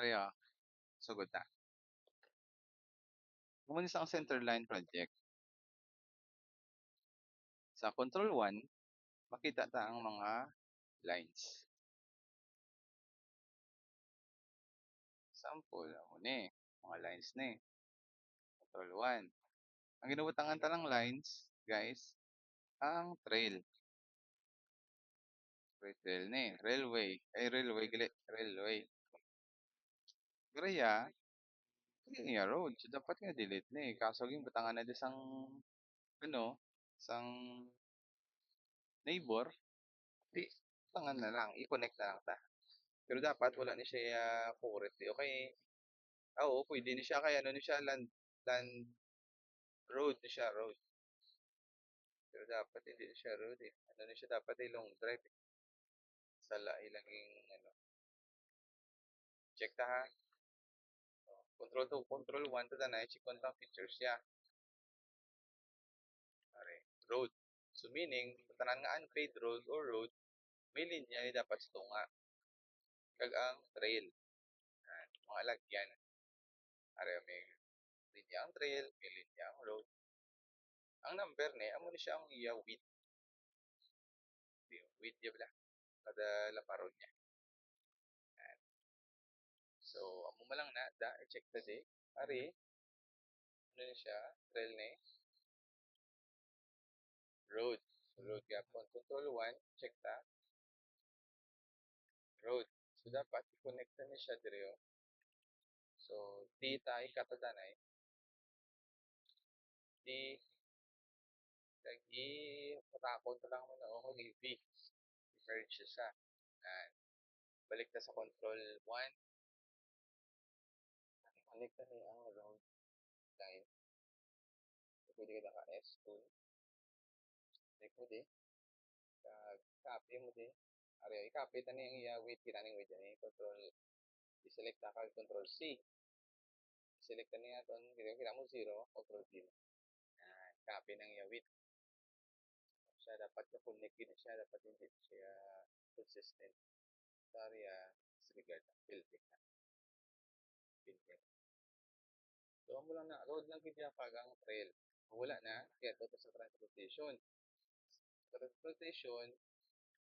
Kaya sugod ta. Kung sa center line project, sa control 1, makita ta ang mga lines. Sample, amo ni, mga lines ni. Control 1. Ang ginubutangan ta ng lines, guys, ang trail. Trail ni, railway. Ay, railway, gali, railway. Graya, iya road. So, dapat nga delete ni. Kaso, yung butangan na di sang, ano, sang neighbor, di, butangan na lang, i-connect na lang ta. Pero dapat wala ni siya current. Okay, oo, pwede ni siya, kaya ano ni siya, land road ni siya, road. Pero dapat hindi ni siya road eh. Ano ni siya, dapat ay long drive eh. Sa ilang ano, check ta ha. Control 2, control 1 to na check kung features siya. Pare, road. So meaning, tanan nga unpaved road or road, may linya ni dapat sa tunga. Kag ang trail. Mga lagyan. Are may linya ang trail, may linya ang road. Ang number ni, amo ni siya ang iya width. Width niya bala. Kada laparon niya. So, amo malang na, i-check ta di. Ari, ano na siya, trail ni, road. So, road gapon. Control 1, check ta, road. So, dapat i-connect na siya dire. So, di tayo katadanay. Di, lagi, patakot lang mo na ako, V. I-merge siya sa. And, balik na sa control 1. Connect na niya ang road line. So, pwede ka naka S tool. Click mo di. Copy mo di. Ari, i-copy ta niya ang iya weight. Kinaning weight yan. Control, i-select na ka. Control C. I-select na niya ito. Kina mo 0. Control D. Copy ng iya weight. Siya dapat na-connect din siya. Dapat hindi siya consistent. Sorry disregard na. Building na. Building. So, ang lang na. Road lang kaya pagang trail. Wala na. Kaya ito sa transportation. Sa transportation,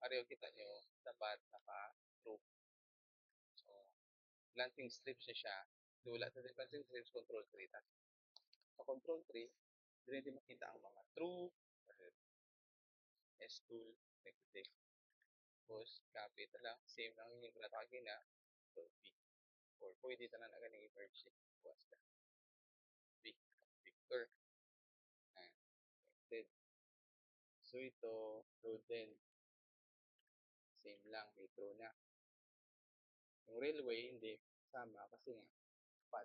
ariyo kita nyo, dapat naka-true. So, planting strips niya siya. Wala sa planting strips, control 3. Sa control 3, hindi makita ang mga true, S tool, negative. Tapos, copy ito lang. Same lang yung pinatawagin na. Control V. Or pwede ito na nagaling i-merge it. Buwas ka. V. Victor. Connected. So, ito, road din. Same lang. May true na. Yung railway, hindi sama kasi nga,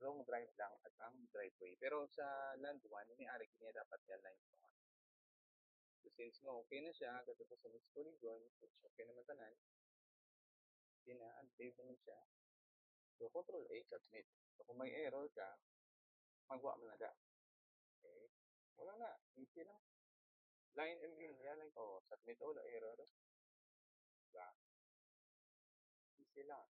long drive lang at ang driveway. Pero sa land 1, may-ari niya dapat yan line ko. So, since nga okay na siya, katapos sa next polygon, which okay naman tanan, ina-unpave naman siya. So, control A, submit. So, kung may error ka, magwa mo na da. Okay? Wala na. Easy lang. Line and linya lang ko. Submit all error. Diba? Easy lang.